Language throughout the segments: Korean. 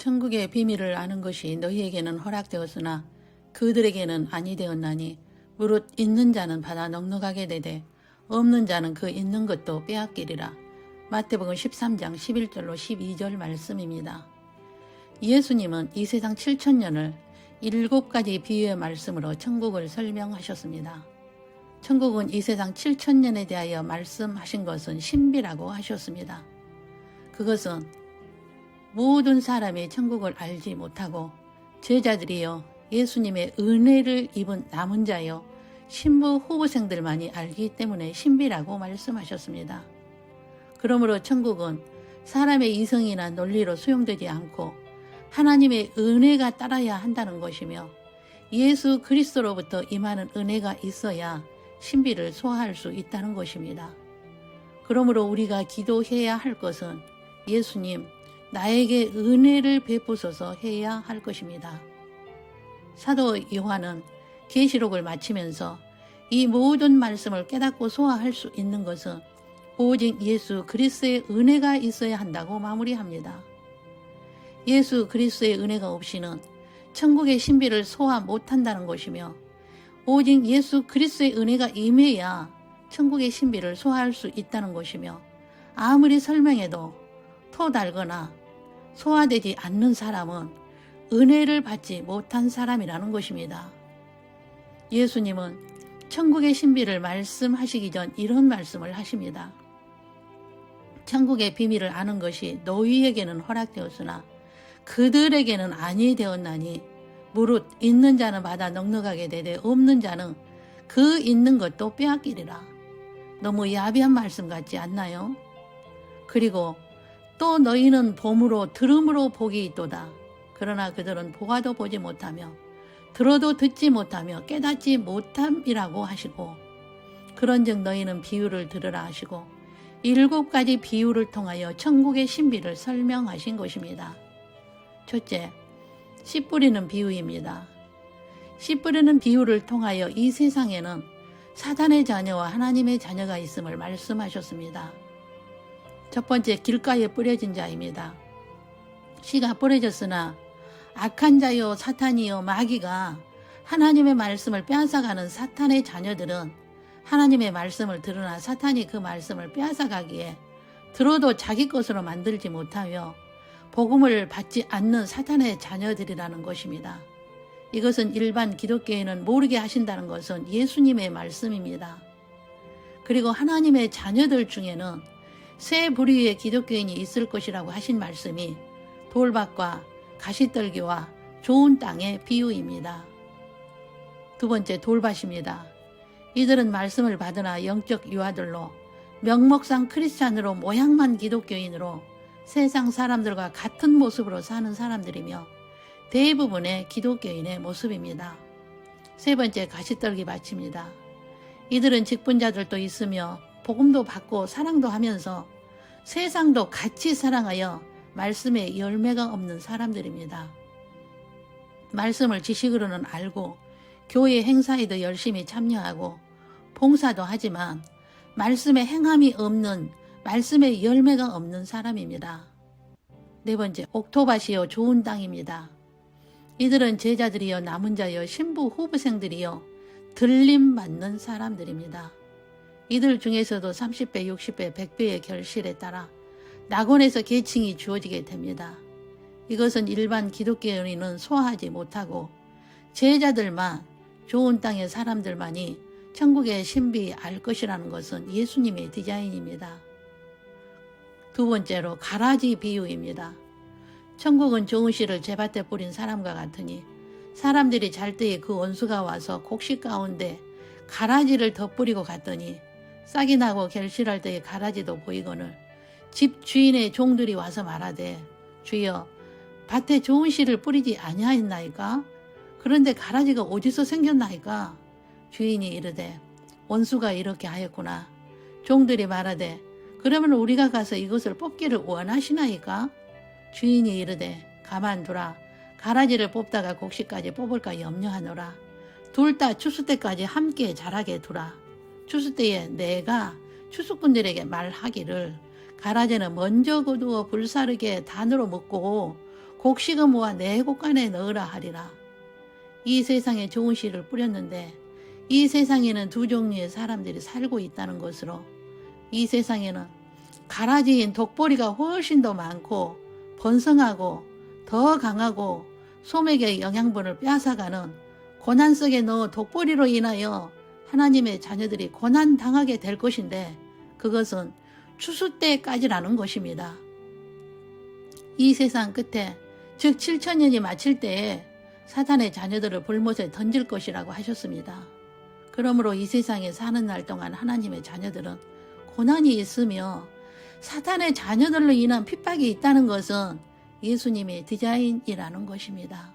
천국의 비밀을 아는 것이 너희에게는 허락되었으나 그들에게는 아니 되었나니 무릇 있는 자는 받아 넉넉하게 되되 없는 자는 그 있는 것도 빼앗기리라. 마태복음 13장 11절로 12절 말씀입니다. 예수님은 이 세상 7천년을 7가지 비유의 말씀으로 천국을 설명하셨습니다. 천국은 이 세상 7천년에 대하여 말씀하신 것은 신비라고 하셨습니다. 그것은 모든 사람이 천국을 알지 못하고 제자들이여 예수님의 은혜를 입은 남은 자여 신부 후보생들만이 알기 때문에 신비라고 말씀하셨습니다. 그러므로 천국은 사람의 이성이나 논리로 수용되지 않고 하나님의 은혜가 따라야 한다는 것이며 예수 그리스도로부터 임하는 은혜가 있어야 신비를 소화할 수 있다는 것입니다. 그러므로 우리가 기도해야 할 것은 예수님, 나에게 은혜를 베푸소서 해야 할 것입니다. 사도 요한은 계시록을 마치면서 이 모든 말씀을 깨닫고 소화할 수 있는 것은 오직 예수 그리스도의 은혜가 있어야 한다고 마무리합니다. 예수 그리스도의 은혜가 없이는 천국의 신비를 소화 못한다는 것이며 오직 예수 그리스도의 은혜가 임해야 천국의 신비를 소화할 수 있다는 것이며 아무리 설명해도 토달거나 소화되지 않는 사람은 은혜를 받지 못한 사람이라는 것입니다. 예수님은 천국의 신비를 말씀하시기 전 이런 말씀을 하십니다. 천국의 비밀을 아는 것이 너희에게는 허락되었으나 그들에게는 아니 되었나니 무릇 있는 자는 받아 넉넉하게 되되 없는 자는 그 있는 것도 빼앗기리라. 너무 야비한 말씀 같지 않나요? 그리고 또 너희는 봄으로 들음으로 복이 있도다. 그러나 그들은 보아도 보지 못하며 들어도 듣지 못하며 깨닫지 못함이라고 하시고 그런즉 너희는 비유를 들으라 하시고 7가지 비유를 통하여 천국의 신비를 설명하신 것입니다. 첫째, 씨 뿌리는 비유입니다. 씨 뿌리는 비유를 통하여 이 세상에는 사단의 자녀와 하나님의 자녀가 있음을 말씀하셨습니다. 첫 번째, 길가에 뿌려진 자입니다. 씨가 뿌려졌으나 악한 자요 사탄이요 마귀가 하나님의 말씀을 빼앗아가는 사탄의 자녀들은 하나님의 말씀을 들으나 사탄이 그 말씀을 빼앗아가기에 들어도 자기 것으로 만들지 못하며 복음을 받지 않는 사탄의 자녀들이라는 것입니다. 이것은 일반 기독교인은 모르게 하신다는 것은 예수님의 말씀입니다. 그리고 하나님의 자녀들 중에는 새 부류의 기독교인이 있을 것이라고 하신 말씀이 돌밭과 가시떨기와 좋은 땅의 비유입니다. 두 번째, 돌밭입니다. 이들은 말씀을 받으나 영적 유아들로 명목상 크리스찬으로 모양만 기독교인으로 세상 사람들과 같은 모습으로 사는 사람들이며 대부분의 기독교인의 모습입니다. 세 번째, 가시떨기 밭입니다. 이들은 직분자들도 있으며 복음도 받고 사랑도 하면서 세상도 같이 사랑하여 말씀에 열매가 없는 사람들입니다. 말씀을 지식으로는 알고 교회 행사에도 열심히 참여하고 봉사도 하지만 말씀에 행함이 없는 말씀에 열매가 없는 사람입니다. 네 번째, 옥토밭이요 좋은 땅입니다. 이들은 제자들이여 남은 자여 신부 후보생들이여 들림 받는 사람들입니다. 이들 중에서도 30배, 60배, 100배의 결실에 따라 낙원에서 계층이 주어지게 됩니다. 이것은 일반 기독교인은 소화하지 못하고 제자들만 좋은 땅의 사람들만이 천국의 신비 알 것이라는 것은 예수님의 디자인입니다. 두 번째로 가라지 비유입니다. 천국은 좋은 씨를 제밭에 뿌린 사람과 같으니 사람들이 잘 때에 그 원수가 와서 곡식 가운데 가라지를 덧뿌리고 갔더니 싹이 나고 결실할 때에 가라지도 보이거늘 집 주인의 종들이 와서 말하되 주여 밭에 좋은 씨를 뿌리지 아니하였나이까? 그런데 가라지가 어디서 생겼나이까? 주인이 이르되 원수가 이렇게 하였구나. 종들이 말하되 그러면 우리가 가서 이것을 뽑기를 원하시나이까? 주인이 이르되 가만두라. 가라지를 뽑다가 곡식까지 뽑을까 염려하노라. 둘 다 추수 때까지 함께 자라게 두라. 추수 때에 내가 추수꾼들에게 말하기를 가라지는 먼저 거두어 불사르게 단으로 묶고 곡식을 모아 내 곳간에 넣으라 하리라. 이 세상에 좋은 씨를 뿌렸는데 이 세상에는 두 종류의 사람들이 살고 있다는 것으로 이 세상에는 가라지인 독보리가 훨씬 더 많고 번성하고 더 강하고 소맥의 영양분을 빼앗아가는 고난 속에 넣어 독보리로 인하여 하나님의 자녀들이 고난당하게 될 것인데 그것은 추수 때까지라는 것입니다. 이 세상 끝에 즉 7천년이 마칠 때에 사탄의 자녀들을 불못에 던질 것이라고 하셨습니다. 그러므로 이 세상에 사는 날 동안 하나님의 자녀들은 고난이 있으며 사탄의 자녀들로 인한 핍박이 있다는 것은 예수님의 디자인이라는 것입니다.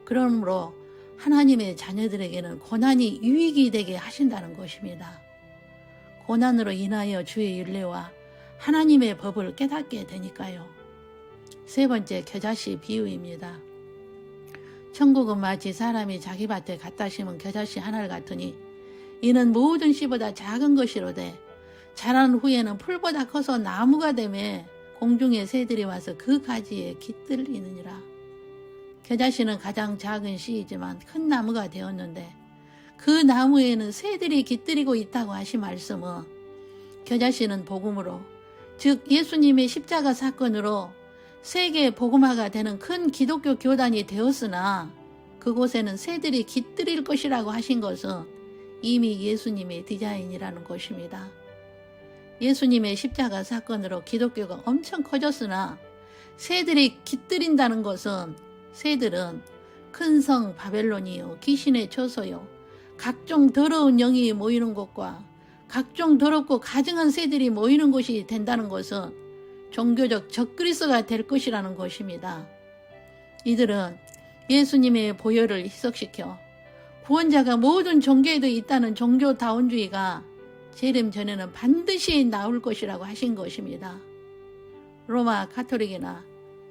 그러므로 하나님의 자녀들에게는 고난이 유익이 되게 하신다는 것입니다. 고난으로 인하여 주의 윤례와 하나님의 법을 깨닫게 되니까요. 세 번째, 겨자씨 비유입니다. 천국은 마치 사람이 자기 밭에 갖다 심은 겨자씨 하나를 같으니 이는 모든 씨보다 작은 것이로되 자란 후에는 풀보다 커서 나무가 되매 공중의 새들이 와서 그 가지에 깃들이느니라. 겨자씨는 가장 작은 씨이지만 큰 나무가 되었는데 그 나무에는 새들이 깃들이고 있다고 하신 말씀은 겨자씨는 복음으로 즉 예수님의 십자가 사건으로 세계 복음화가 되는 큰 기독교 교단이 되었으나 그곳에는 새들이 깃들일 것이라고 하신 것은 이미 예수님의 디자인이라는 것입니다. 예수님의 십자가 사건으로 기독교가 엄청 커졌으나 새들이 깃들인다는 것은 새들은 큰 성 바벨론이요 귀신의 처소요 각종 더러운 영이 모이는 곳과 각종 더럽고 가증한 새들이 모이는 곳이 된다는 것은 종교적 적그리스도가 될 것이라는 것입니다. 이들은 예수님의 보혈을 희석시켜 구원자가 모든 종교에도 있다는 종교다원주의가 재림 전에는 반드시 나올 것이라고 하신 것입니다. 로마 가톨릭이나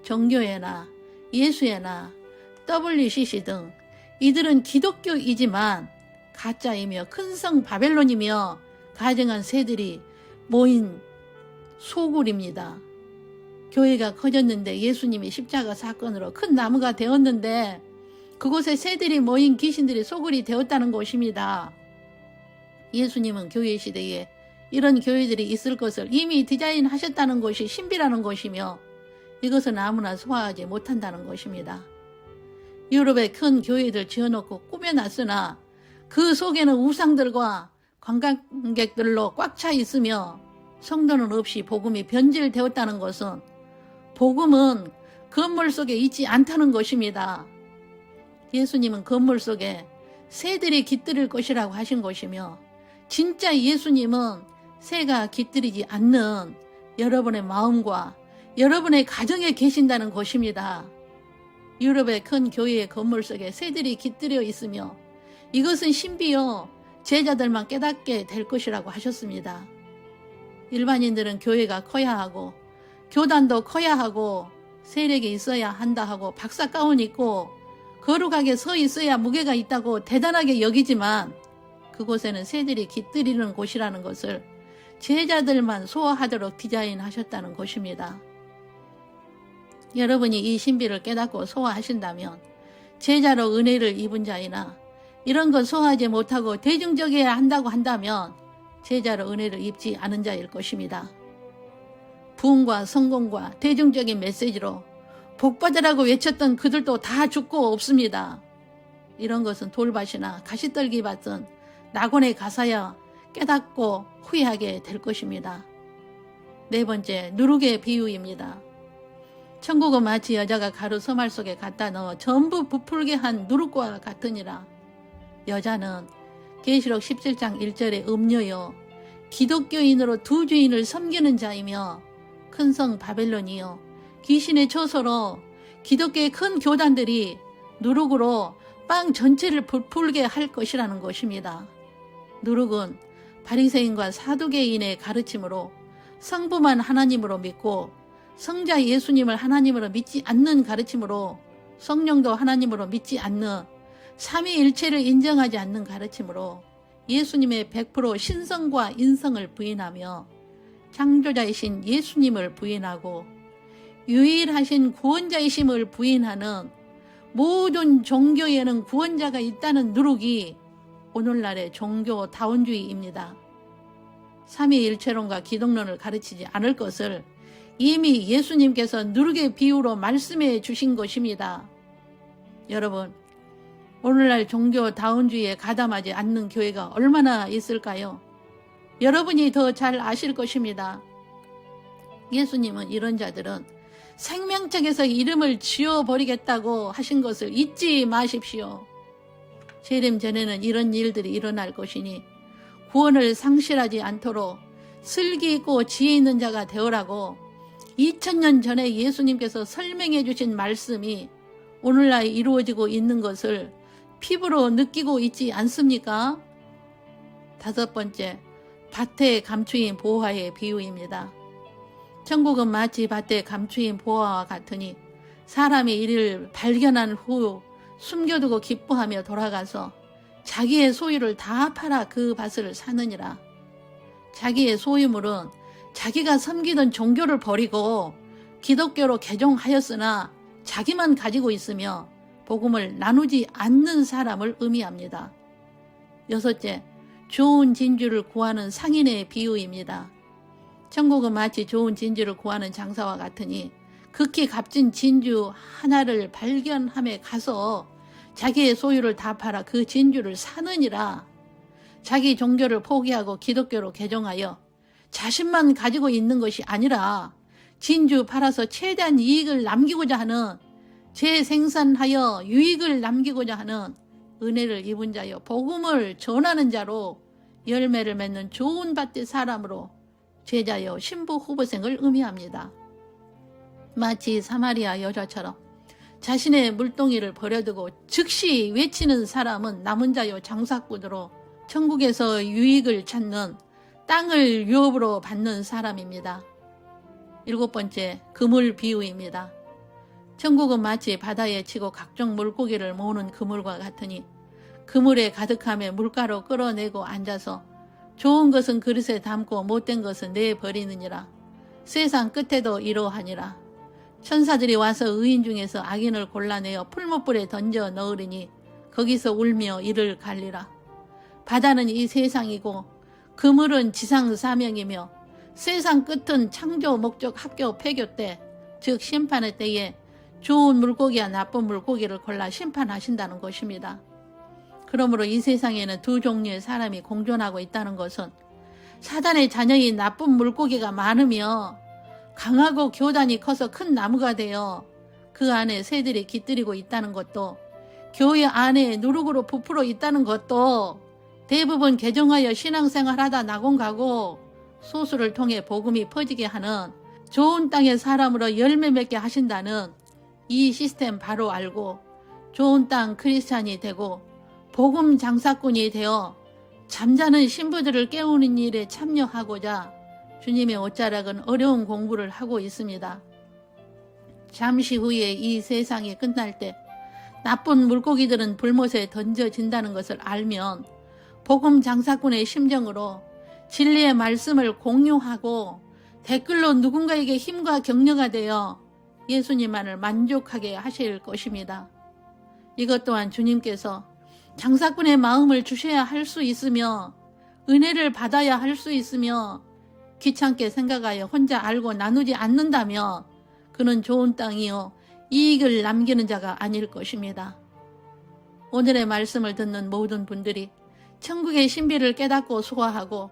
종교회나 예수회나 WCC 등 이들은 기독교이지만 가짜이며 큰 성 바벨론이며 가증한 새들이 모인 소굴입니다. 교회가 커졌는데 예수님이 십자가 사건으로 큰 나무가 되었는데 그곳에 새들이 모인 귀신들이 소굴이 되었다는 것입니다. 예수님은 교회 시대에 이런 교회들이 있을 것을 이미 디자인하셨다는 것이 신비라는 것이며 이것은 아무나 소화하지 못한다는 것입니다. 유럽에 큰 교회들 지어놓고 꾸며놨으나 그 속에는 우상들과 관광객들로 꽉 차 있으며 성도는 없이 복음이 변질되었다는 것은 복음은 건물 속에 있지 않다는 것입니다. 예수님은 건물 속에 새들이 깃들일 것이라고 하신 것이며 진짜 예수님은 새가 깃들이지 않는 여러분의 마음과 여러분의 가정에 계신다는 것입니다. 유럽의 큰 교회의 건물 속에 새들이 깃들여 있으며 이것은 신비요 제자들만 깨닫게 될 것이라고 하셨습니다. 일반인들은 교회가 커야 하고 교단도 커야 하고 세력이 있어야 한다 하고 박사 가운 입고 거룩하게 서 있어야 무게가 있다고 대단하게 여기지만 그곳에는 새들이 깃들이는 곳이라는 것을 제자들만 소화하도록 디자인하셨다는 것입니다. 여러분이 이 신비를 깨닫고 소화하신다면 제자로 은혜를 입은 자이나 이런 것 소화하지 못하고 대중적이어야 한다고 한다면 제자로 은혜를 입지 않은 자일 것입니다. 부흥과 성공과 대중적인 메시지로 복받으라고 외쳤던 그들도 다 죽고 없습니다. 이런 것은 돌밭이나 가시떨기 밭은 낙원에 가서야 깨닫고 후회하게 될 것입니다. 네 번째, 누룩의 비유입니다. 천국은 마치 여자가 가루 서말 속에 갖다 넣어 전부 부풀게 한 누룩과 같으니라. 여자는 계시록 17장 1절의 음녀요 기독교인으로 두 주인을 섬기는 자이며 큰 성 바벨론이요 귀신의 처소로 기독교의 큰 교단들이 누룩으로 빵 전체를 부풀게 할 것이라는 것입니다. 누룩은 바리새인과 사두개인의 가르침으로 성부만 하나님으로 믿고 성자 예수님을 하나님으로 믿지 않는 가르침으로 성령도 하나님으로 믿지 않는 삼위일체를 인정하지 않는 가르침으로 예수님의 100% 신성과 인성을 부인하며 창조자이신 예수님을 부인하고 유일하신 구원자이심을 부인하는 모든 종교에는 구원자가 있다는 누룩이 오늘날의 종교다원주의입니다. 삼위일체론과 기독론을 가르치지 않을 것을 이미 예수님께서 누룩의 비유로 말씀해 주신 것입니다. 여러분, 오늘날 종교다원주의에 가담하지 않는 교회가 얼마나 있을까요? 여러분이 더 잘 아실 것입니다. 예수님은 이런 자들은 생명책에서 이름을 지워버리겠다고 하신 것을 잊지 마십시오. 재림 전에는 이런 일들이 일어날 것이니 구원을 상실하지 않도록 슬기 있고 지혜 있는 자가 되어라고 2000년 전에 예수님께서 설명해 주신 말씀이 오늘날 이루어지고 있는 것을 피부로 느끼고 있지 않습니까? 다섯 번째, 밭에 감추인 보화의 비유입니다. 천국은 마치 밭에 감추인 보화와 같으니 사람이 이를 발견한 후 숨겨두고 기뻐하며 돌아가서 자기의 소유를 다 팔아 그 밭을 사느니라. 자기의 소유물은 자기가 섬기던 종교를 버리고 기독교로 개종하였으나 자기만 가지고 있으며 복음을 나누지 않는 사람을 의미합니다. 여섯째, 좋은 진주를 구하는 상인의 비유입니다. 천국은 마치 좋은 진주를 구하는 장사와 같으니 극히 값진 진주 하나를 발견함에 가서 자기의 소유를 다 팔아 그 진주를 사느니라. 자기 종교를 포기하고 기독교로 개종하여 자신만 가지고 있는 것이 아니라 진주 팔아서 최대한 이익을 남기고자 하는, 재생산하여 유익을 남기고자 하는 은혜를 입은 자여 복음을 전하는 자로 열매를 맺는 좋은 밭의 사람으로 제자여 신부 후보생을 의미합니다. 마치 사마리아 여자처럼 자신의 물동이를 버려두고 즉시 외치는 사람은 남은 자여 장사꾼으로 천국에서 유익을 찾는, 땅을 유업으로 받는 사람입니다. 일곱 번째, 그물 비유입니다. 천국은 마치 바다에 치고 각종 물고기를 모으는 그물과 같으니 그물에 가득함에 물가로 끌어내고 앉아서 좋은 것은 그릇에 담고 못된 것은 내버리느니라. 세상 끝에도 이러하니라. 천사들이 와서 의인 중에서 악인을 골라내어 풀무불에 던져 넣으리니 거기서 울며 이를 갈리라. 바다는 이 세상이고 그물은 지상 사명이며 세상 끝은 창조 목적 합교 폐교 때, 즉 심판의 때에 좋은 물고기와 나쁜 물고기를 골라 심판하신다는 것입니다. 그러므로 이 세상에는 두 종류의 사람이 공존하고 있다는 것은 사단의 자녀인 나쁜 물고기가 많으며 강하고 교단이 커서 큰 나무가 되어 그 안에 새들이 깃들이고 있다는 것도, 교회 안에 누룩으로 부풀어 있다는 것도, 대부분 개종하여 신앙생활하다 낙원 가고 소수를 통해 복음이 퍼지게 하는 좋은 땅의 사람으로 열매 맺게 하신다는 이 시스템 바로 알고 좋은 땅 크리스찬이 되고 복음 장사꾼이 되어 잠자는 신부들을 깨우는 일에 참여하고자 주님의 옷자락은 어려운 공부를 하고 있습니다. 잠시 후에 이 세상이 끝날 때 나쁜 물고기들은 불못에 던져진다는 것을 알면 복음 장사꾼의 심정으로 진리의 말씀을 공유하고 댓글로 누군가에게 힘과 격려가 되어 예수님만을 만족하게 하실 것입니다. 이것 또한 주님께서 장사꾼의 마음을 주셔야 할 수 있으며 은혜를 받아야 할 수 있으며 귀찮게 생각하여 혼자 알고 나누지 않는다며 그는 좋은 땅이요 이익을 남기는 자가 아닐 것입니다. 오늘의 말씀을 듣는 모든 분들이 천국의 신비를 깨닫고 소화하고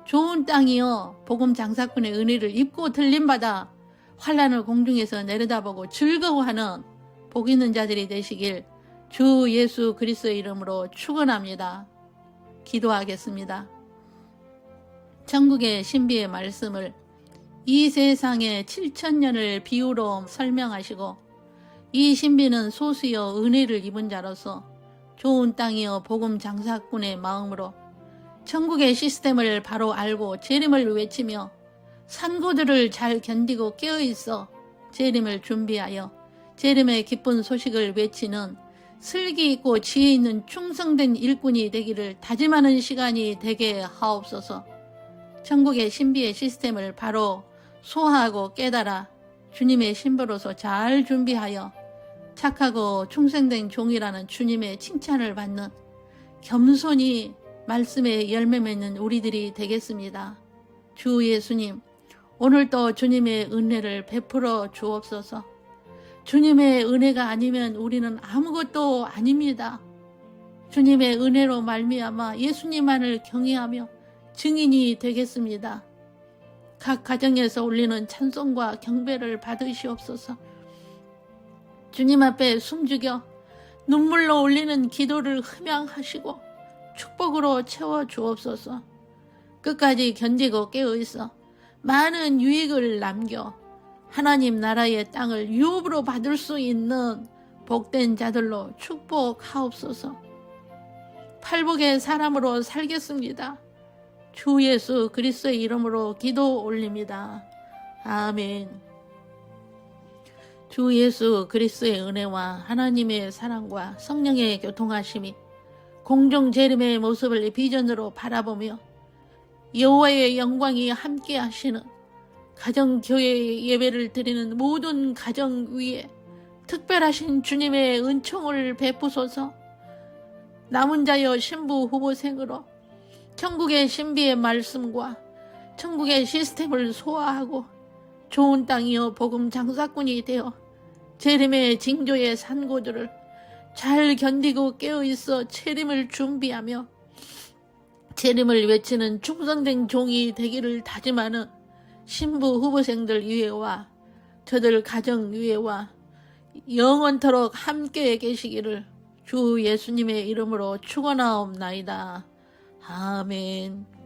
좋은 땅이요 복음 장사꾼의 은혜를 입고 들림받아 환난을 공중에서 내려다보고 즐거워하는 복 있는 자들이 되시길 주 예수 그리스도의 이름으로 축원합니다. 기도하겠습니다. 천국의 신비의 말씀을 이 세상의 7000년을 비유로 설명하시고 이 신비는 소수여 은혜를 입은 자로서 좋은 땅이여 복음 장사꾼의 마음으로 천국의 시스템을 바로 알고 재림을 외치며 산고들을 잘 견디고 깨어있어 재림을 준비하여 재림의 기쁜 소식을 외치는 슬기 있고 지혜 있는 충성된 일꾼이 되기를 다짐하는 시간이 되게 하옵소서. 천국의 신비의 시스템을 바로 소화하고 깨달아 주님의 신부로서 잘 준비하여 착하고 충성된 종이라는 주님의 칭찬을 받는 겸손히 말씀에 열매 맺는 우리들이 되겠습니다. 주 예수님, 오늘도 주님의 은혜를 베풀어 주옵소서. 주님의 은혜가 아니면 우리는 아무것도 아닙니다. 주님의 은혜로 말미암아 예수님만을 경외하며 증인이 되겠습니다. 각 가정에서 올리는 찬송과 경배를 받으시옵소서. 주님 앞에 숨죽여 눈물로 올리는 기도를 흠양하시고 축복으로 채워 주옵소서. 끝까지 견디고 깨어있어 많은 유익을 남겨 하나님 나라의 땅을 유업으로 받을 수 있는 복된 자들로 축복하옵소서. 팔복의 사람으로 살겠습니다. 주 예수 그리스도의 이름으로 기도 올립니다. 아멘. 주 예수 그리스도의 은혜와 하나님의 사랑과 성령의 교통하심이 공중 재림의 모습을 비전으로 바라보며 여호와의 영광이 함께 하시는 가정교회 예배를 드리는 모든 가정 위에 특별하신 주님의 은총을 베푸소서. 남은 자여 신부 후보생으로 천국의 신비의 말씀과 천국의 시스템을 소화하고 좋은 땅이여 복음 장사꾼이 되어 재림의 징조의 산고들을 잘 견디고 깨어있어 재림을 준비하며 재림을 외치는 충성된 종이 되기를 다짐하는 신부 후보생들 위에와 저들 가정 위에와 영원토록 함께 계시기를 주 예수님의 이름으로 축원하옵나이다. 아멘.